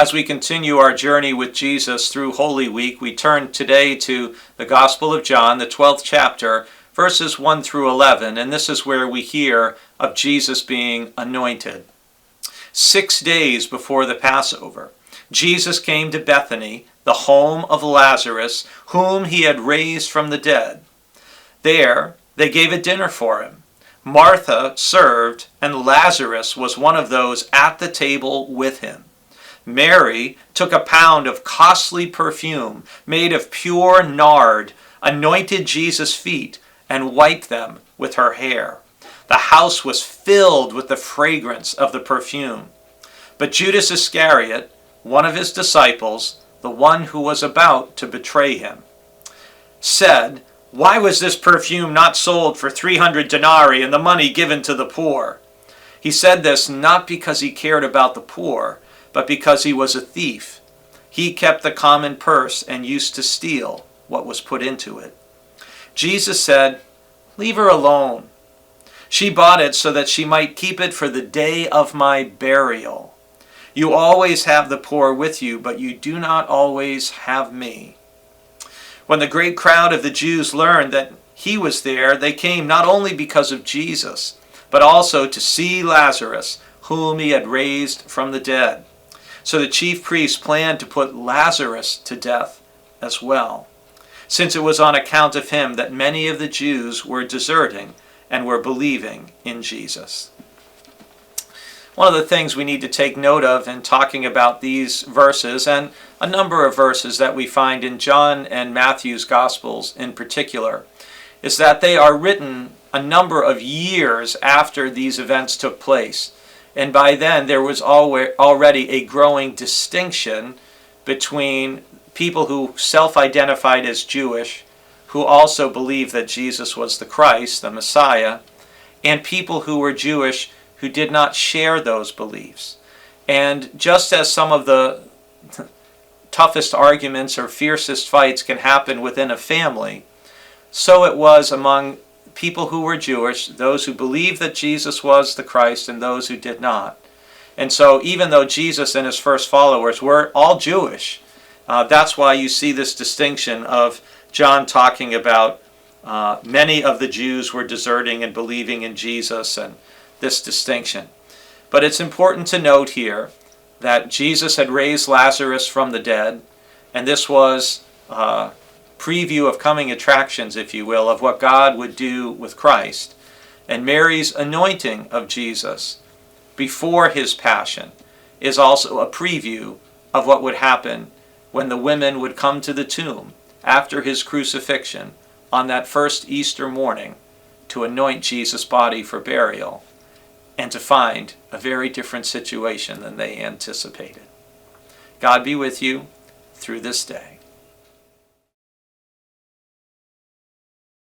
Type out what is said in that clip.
As we continue our journey with Jesus through Holy Week, we turn today to the Gospel of John, the 12th chapter, verses 1 through 11, and this is where we hear of Jesus being anointed. 6 days before the Passover, Jesus came to Bethany, the home of Lazarus, whom he had raised from the dead. There they gave a dinner for him. Martha served, and Lazarus was one of those at the table with him. Mary took a pound of costly perfume made of pure nard, anointed Jesus' feet, and wiped them with her hair. The house was filled with the fragrance of the perfume. But Judas Iscariot, one of his disciples, the one who was about to betray him, said, "Why was this perfume not sold for 300 denarii and the money given to the poor?" He said this not because he cared about the poor, but because he was a thief. He kept the common purse and used to steal what was put into it. Jesus said, "Leave her alone. She bought it so that she might keep it for the day of my burial. You always have the poor with you, but you do not always have me." When the great crowd of the Jews learned that he was there, they came not only because of Jesus, but also to see Lazarus, whom he had raised from the dead. So the chief priests planned to put Lazarus to death as well, since it was on account of him that many of the Jews were deserting and were believing in Jesus. One of the things we need to take note of in talking about these verses, and a number of verses that we find in John and Matthew's Gospels in particular, is that they are written a number of years after these events took place. And by then there was already a growing distinction between people who self-identified as Jewish, who also believed that Jesus was the Christ, the Messiah, and people who were Jewish who did not share those beliefs. And just as some of the toughest arguments or fiercest fights can happen within a family, so it was among people who were Jewish, those who believed that Jesus was the Christ and those who did not. And so even though Jesus and his first followers were all Jewish, that's why you see this distinction of John talking about many of the Jews were deserting and believing in Jesus, and this distinction. But it's important to note here that Jesus had raised Lazarus from the dead, and this was preview of coming attractions, if you will, of what God would do with Christ. And Mary's anointing of Jesus before his passion is also a preview of what would happen when the women would come to the tomb after his crucifixion on that first Easter morning to anoint Jesus' body for burial, and to find a very different situation than they anticipated. God be with you through this day.